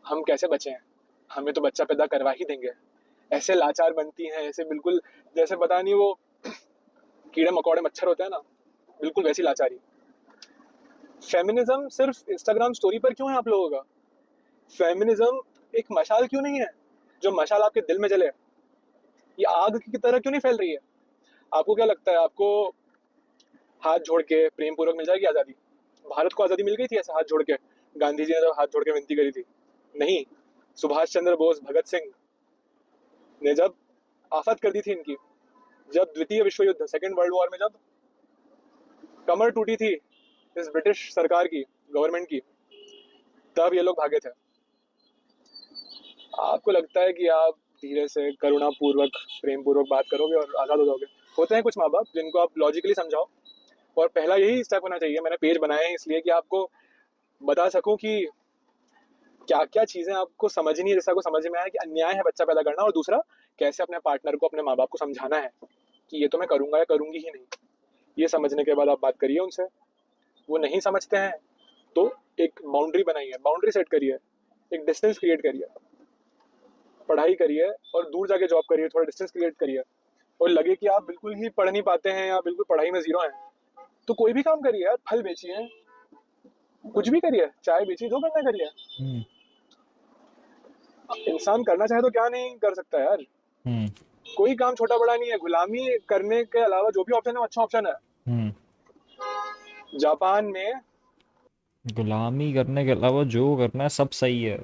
हम कैसे बचें, हमें तो बच्चा पैदा करवा ही देंगे। ऐसे लाचार बनती हैं, ऐसे बिल्कुल जैसे पता नहीं वो कीड़े मकोड़े मच्छर होते हैं ना, बिल्कुल वैसी लाचारी। फेमिनिज्म सिर्फ इंस्टाग्राम स्टोरी पर क्यों है आप लोगों का? फेमिनिज्म एक मशाल क्यों नहीं है जो मशाल आपके दिल में जले? ये आग की तरह क्यों नहीं फैल रही है? आपको क्या लगता है आपको हाथ जोड़ के प्रेम पूर्वक मिल जाएगी आज़ादी? भारत को आज़ादी मिल गई थी ऐसे हाथ जोड़ के? गांधी जी ने जब हाथ जोड़ के विनती करी थी? नहीं। सुभाष चंद्र बोस, भगत सिंह ने जब आफत कर दी थी इनकी, जब द्वितीय विश्व युद्ध, सेकेंड वर्ल्ड वॉर में जब कमर टूटी थी इस ब्रिटिश सरकार की, गवर्नमेंट की, तब ये लोग भागे थे। आपको लगता है कि आप धीरे से करुणा पूर्वक प्रेम पूर्वक बात करोगे और आज़ाद हो जाओगे? होते हैं कुछ माँ बाप जिनको आप लॉजिकली समझाओ, और पहला यही स्टेप होना चाहिए। मैंने पेज बनाए हैं इसलिए कि आपको बता सकूं कि क्या क्या चीज़ें आपको समझनी है, जैसे आपको समझ में आया कि अन्याय है बच्चा पैदा करना, और दूसरा कैसे अपने पार्टनर को, अपने माँ बाप को समझाना है कि ये तो मैं करूँगा या करूँगी ही नहीं। ये समझने के बाद आप बात करिए उनसे। वो नहीं समझते हैं तो एक बाउंड्री बनाइए, बाउंड्री सेट करिए, एक डिस्टेंस क्रिएट करिए, पढ़ाई करिए और दूर जाके जॉब करिए, थोड़ा डिस्टेंस क्रिएट करिए। और लगे कि आप बिल्कुल ही पढ़ नहीं पाते हैं या बिल्कुल पढ़ाई में जीरो हैं, तो कोई भी काम करिए यार, फल बेचिए, कुछ भी करिए, चाय बेचिए, जो करना करिए। हम्म। इंसान करना चाहे तो क्या नहीं कर सकता यार? हम्म। कोई काम छोटा बड़ा नहीं है। गुलामी करने के अलावा जो भी ऑप्शन है अच्छा ऑप्शन है। हम्म। जापान में गुलामी करने के अलावा जो करना है सब सही है।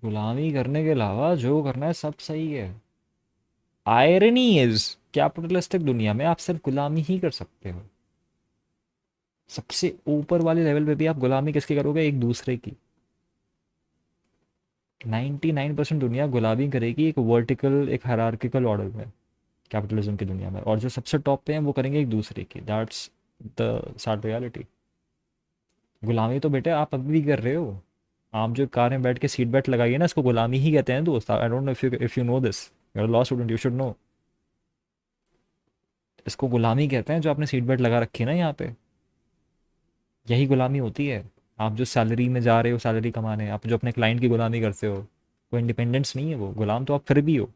गुलामी करने के अलावा जो करना है सब सही है। आयरनी इज, कैपिटलिस्टिक दुनिया में आप सिर्फ गुलामी ही कर सकते हो। सबसे ऊपर वाले लेवल पे भी आप गुलामी किसकी करोगे? एक दूसरे की। 99% दुनिया गुलामी करेगी एक वर्टिकल, एक हायरार्किकल ऑर्डर में, कैपिटलिज्म की दुनिया में। और जो सबसे टॉप पे हैं वो करेंगे एक दूसरे की। That's the sad reality. गुलामी तो बेटे आप अभी भी कर रहे हो। आप जो कार में बैठ के सीट बेल्ट लगाई है ना, इसको गुलामी ही कहते हैं दोस्त। I don't know if you know this, you are law student, you should know. इसको गुलामी कहते हैं जो आपने सीट बेल्ट लगा रखी है ना यहाँ पे, यही गुलामी होती है। आप जो सैलरी में जा रहे हो, सैलरी कमाने, आप जो अपने क्लाइंट की गुलामी करते हो, वो इंडिपेंडेंस नहीं है, वो गुलाम तो आप फिर भी हो।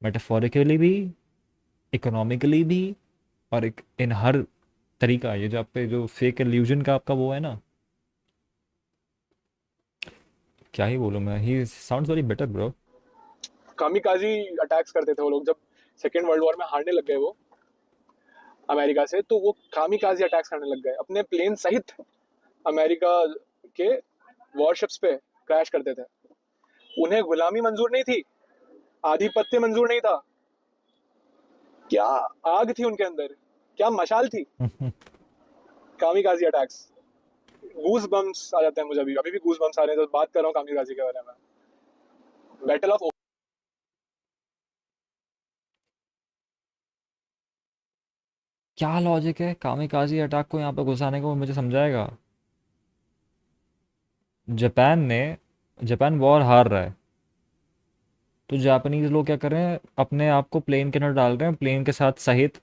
मेटाफोरिकली भी, इकोनॉमिकली भी, और एक इन हर तरीका। ये जो आप पे जो फेक इल्यूजन का आपका वो है ना, क्या ही बोलूँ मैं, ही sounds very better bro. Kamikaze attacks करते थे वो लोग, जब सेकेंड वर्ल्ड वॉर में हारने लग गए वो अमेरिका से, तो वो कामिकाजी अटैक्स करने लग गए अपने प्लेन सहित। अमेरिका के वॉरशिप्स पे क्रैश करते थे। उन्हें गुलामी मंजूर नहीं थी, आधिपत्य मंजूर नहीं था। क्या आग थी उनके अंदर, क्या मशाल थी! कामिकाजी अटैक्स, गूज बम्स आ जाते हैं मुझे, अभी भी गूज बम्स आ रहे हैं जब बात कर रहा हूँ कामिकाजी के बारे में। बैटल ऑफ क्या लॉजिक है कामिकाजी अटैक को यहाँ पे घुसाने को, मुझे समझाएगा? जापान वॉर हार रहा है, तो जापानीज लोग क्या कर रहे हैं? अपने आप को प्लेन के अंदर डाल रहे हैं, प्लेन के साथ सहित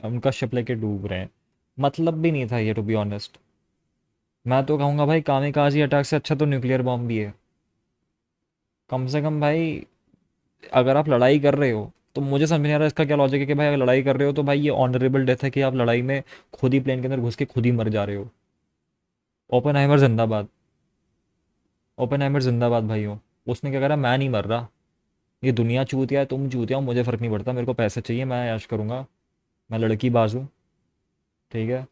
उनका शिप लेके डूब रहे हैं। मतलब भी नहीं था ये, टू बी ऑनेस्ट। मैं तो कहूँगा भाई कामिकाजी अटैक से अच्छा तो न्यूक्लियर बॉम्ब भी है। कम से कम भाई, अगर आप लड़ाई कर रहे हो तो मुझे समझ नहीं आ रहा इसका क्या लॉजिक है कि भाई अगर लड़ाई कर रहे हो तो भाई ये ऑनरेबल डेथ है कि आप लड़ाई में खुद ही प्लेन के अंदर घुस के खुद ही मर जा रहे हो। ओपनहाइमर जिंदाबाद, ओपनहाइमर जिंदाबाद भाइयों। उसने क्या करा? मैं नहीं मर रहा, ये दुनिया चूतिया है, तुम चूतिया हो, मुझे फ़र्क नहीं पड़ता, मेरे को पैसे चाहिए, मैं ऐश करूँगा, मैं लड़की बाज हूँ, ठीक है,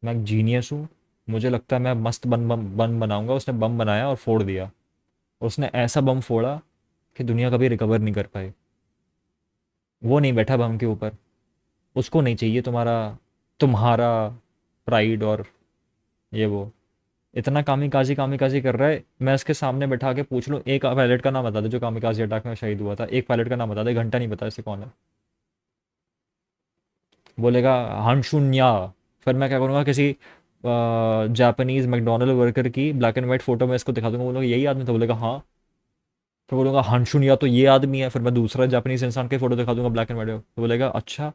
मैं एक जीनियस हूँ, मुझे लगता है मैं मस्त बम बनाऊंगा। उसने बम बनाया और फोड़ दिया। उसने ऐसा बम फोड़ा कि दुनिया कभी रिकवर नहीं कर पाई। वो नहीं बैठा बम के ऊपर, उसको नहीं चाहिए तुम्हारा तुम्हारा प्राइड और ये वो। इतना कामिकाजी कामिकाजी कर रहा है, मैं इसके सामने बैठा के पूछ लूँ एक पायलट का नाम बता दे जो कामिकाजी अटैक में शहीद हुआ था, एक पायलट का नाम बता दे, घंटा नहीं पता इसे कौन है। बोलेगा हानशुन्या। फिर मैं क्या करूँगा, किसी जापानीज मैकडोनल्ड वर्कर की ब्लैक एंड वाइट फोटो में इसको दिखा दूंगा, बोलूँगा यही आदमी था, बोलेगा हाँ। फिर बोलूँगा हानशुन्या तो ये आदमी है, फिर मैं दूसरा जापानीज इंसान की फोटो दिखा दूंगा ब्लैक एंड वाइट, तो बोलेगा अच्छा।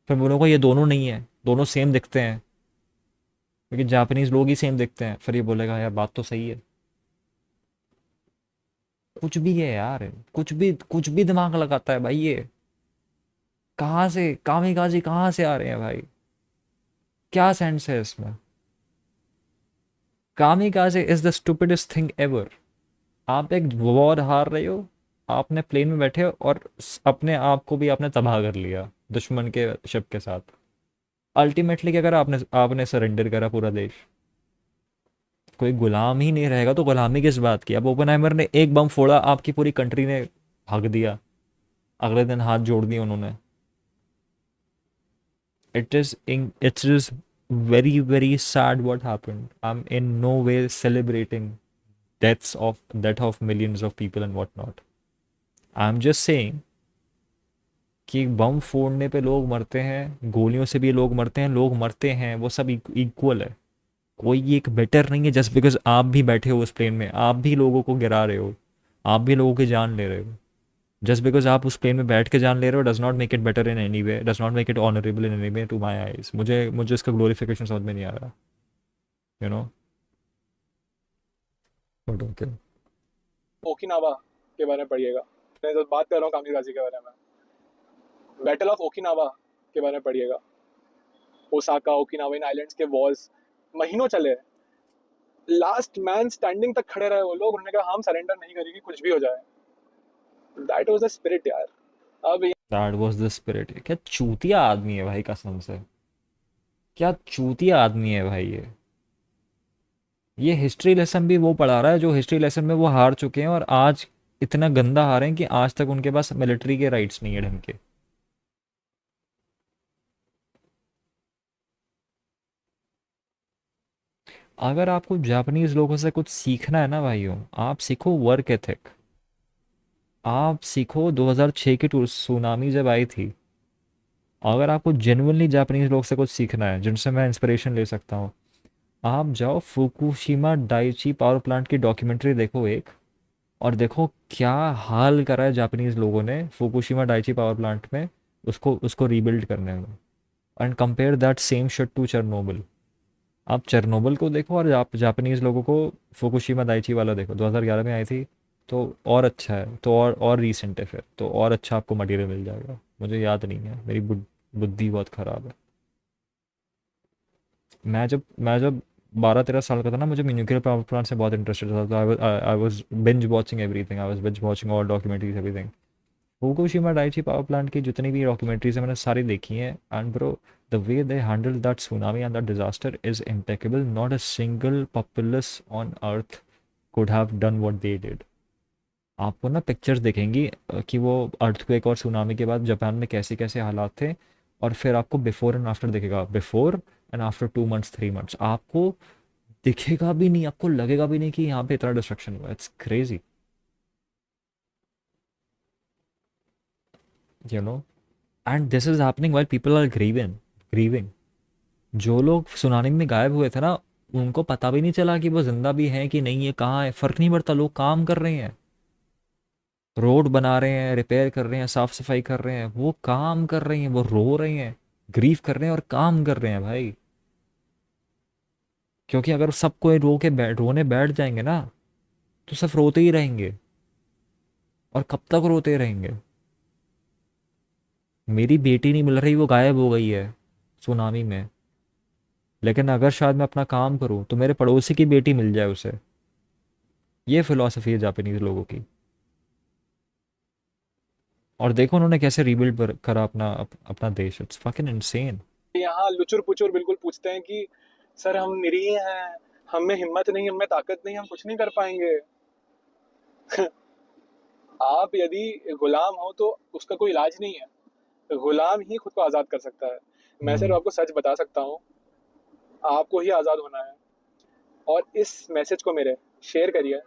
फिर बोलूँगा ये दोनों नहीं है, दोनों सेम दिखते हैं, क्योंकि जापानीज लोग ही सेम दिखते हैं, फिर ये बोलेगा यार बात तो सही है। कुछ भी है यार, कुछ भी दिमाग लगाता है भाई ये। कहाँ से कामिकाजी कहाँ से आ रहे हैं भाई? क्या सेंस है इसमें? Kamikaze is the stupidest thing ever. आप एक वॉर हार रहे हो, आपने प्लेन में बैठे हो और अपने आप को भी आपने तबाह कर लिया दुश्मन के शिप के साथ। अल्टीमेटली क्या करा आपने? आपने सरेंडर करा पूरा देश। कोई गुलाम ही नहीं रहेगा तो गुलामी किस बात की? अब ओपनहाइमर ने एक बम फोड़ा, आपकी पूरी कंट्री ने भाग दिया, अगले दिन हाथ जोड़ दिए उन्होंने। It is very very sad what happened. I'm in no way celebrating death of millions of people and whatnot. I'm just saying कि बम फोड़ने पे लोग मरते हैं, गोलियों से भी लोग मरते हैं, लोग मरते हैं, वो सब इक्वल है। कोई एक बेटर नहीं है जस्ट बिकॉज आप भी बैठे हो उस प्लेन में, आप भी लोगों को गिरा रहे हो, आप भी लोगों की जान ले रहे हो। जस्ट बिकॉज आप उस प्लेन में बैठ के जान ले रहे हो does not make it better in any way, does not make it honourable in any way to my eyes. मुझे मुझे इसका ग्लोरिफिकेशन समझ में नहीं आ रहा, you know. But okay. Okinawa के बारे में पढ़िएगा। मैं तो बात कर रहा हूँ कामिकाजी के बारे में। बैटल ऑफ ओकिनावा के बारे में पढ़िएगा। ओसाका ओकिनावा इन आइलैंड्स के वॉर्स महीनों चले। लास्ट मैन स्टैंडिंग तक खड़े रहे वो लोग, उन्होंने कहा हम सरेंडर नहीं करेंगे कुछ भी हो जाए। दैट वाज द स्पिरिट यार। अब दैट वाज द स्पिरिट। क्या चूतिया आदमी है भाई, कसम से। क्या चूतिया आदमी है भाई ये हिस्ट्री लेसन भी वो पढ़ा रहा है जो हिस्ट्री लेसन में वो हार चुके हैं, और आज इतना गंदा हारे हैं कि आज तक उनके पास मिलिट्री के राइट्स नहीं है ढंग के। अगर आपको जापानीज लोगों से कुछ सीखना है ना भाइयों, आप सीखो वर्क एथिक। आप सीखो 2006 की सुनामी जब आई थी, अगर आपको जेनुइनली जापानीज लोग से कुछ सीखना है जिनसे मैं इंस्पिरेशन ले सकता हूँ, आप जाओ फुकुशिमा डाइची पावर प्लांट की डॉक्यूमेंट्री देखो एक, और देखो क्या हाल करा है जापानीज लोगों ने फुकुशिमा डाइची पावर प्लांट में, उसको उसको रीबिल्ड करने में। And compare that same shit to Chernobyl. आप चेरनोबिल को देखो और आप जापानीज लोगों को फुकुशिमा दाइची वाला देखो, 2011 में आई थी। तो और अच्छा है, तो और रीसेंट है, फिर तो और अच्छा आपको मटेरियल मिल जाएगा। मुझे याद नहीं है, मेरी बुद्धि बहुत ख़राब है। मैं जब 12-13 साल का था ना, मुझे न्यूक्लियर पावर प्लांट से बहुत इंटरेस्टेड था, तो I was binge watching everything, I was binge watching all documentaries everything. Fukushima Daiichi power plant की जितनी भी डॉक्यूमेंट्रीज है मैंने सारी देखी हैं, and bro the way they handle that tsunami and that disaster is impeccable. Not a single populace on earth could have done what they did. आपको ना पिक्चर्स दिखेंगी कि वो अर्थक्वेक और सुनामी के बाद जापान में कैसे कैसे हालात थे, और फिर आपको बिफोर एंड आफ्टर दिखेगा, before and after 2 months 3 months आपको दिखेगा भी नहीं, आपको लगेगा भी नहीं कि यहाँ पे इतना डिस्ट्रक्शन हुआ। It's crazy, you know. And this is happening while people are grieving. जो लोग सुनामी में गायब हुए थे ना, उनको पता भी नहीं चला कि वो जिंदा भी हैं कि नहीं है, कहाँ है, फर्क नहीं पड़ता। लोग काम कर रहे हैं, रोड बना रहे हैं, रिपेयर कर रहे हैं, साफ सफाई कर रहे हैं, वो काम कर रहे हैं, वो रो रहे हैं, ग्रीव कर रहे हैं और काम कर रहे हैं भाई। क्योंकि अगर सब कोई रोने बैठ जाएंगे ना, तो सिर्फ रोते ही रहेंगे, और कब तक रोते रहेंगे? मेरी बेटी नहीं मिल रही, वो गायब हो गई है सुनामी में, लेकिन अगर शायद मैं अपना काम करूं तो मेरे पड़ोसी की बेटी मिल जाए उसे। ये फिलॉसफी है जापानीज लोगों की। और देखो उन्होंने कैसे रीबिल्ड करा अपना देश। It's fucking insane. यहाँ लुचुर पुचुर बिल्कुल पूछते हैं कि सर हम निरीह हैं, हम में हिम्मत नहीं, हम में ताकत नहीं, हम कुछ नहीं कर पाएंगे। आप यदि गुलाम हो तो उसका कोई इलाज नहीं है। गुलाम ही खुद को आज़ाद कर सकता है। मैं सिर्फ हम्म। आपको सच बता सकता हूँ, आपको ही आज़ाद होना है। और इस मैसेज को मेरे शेयर करिए,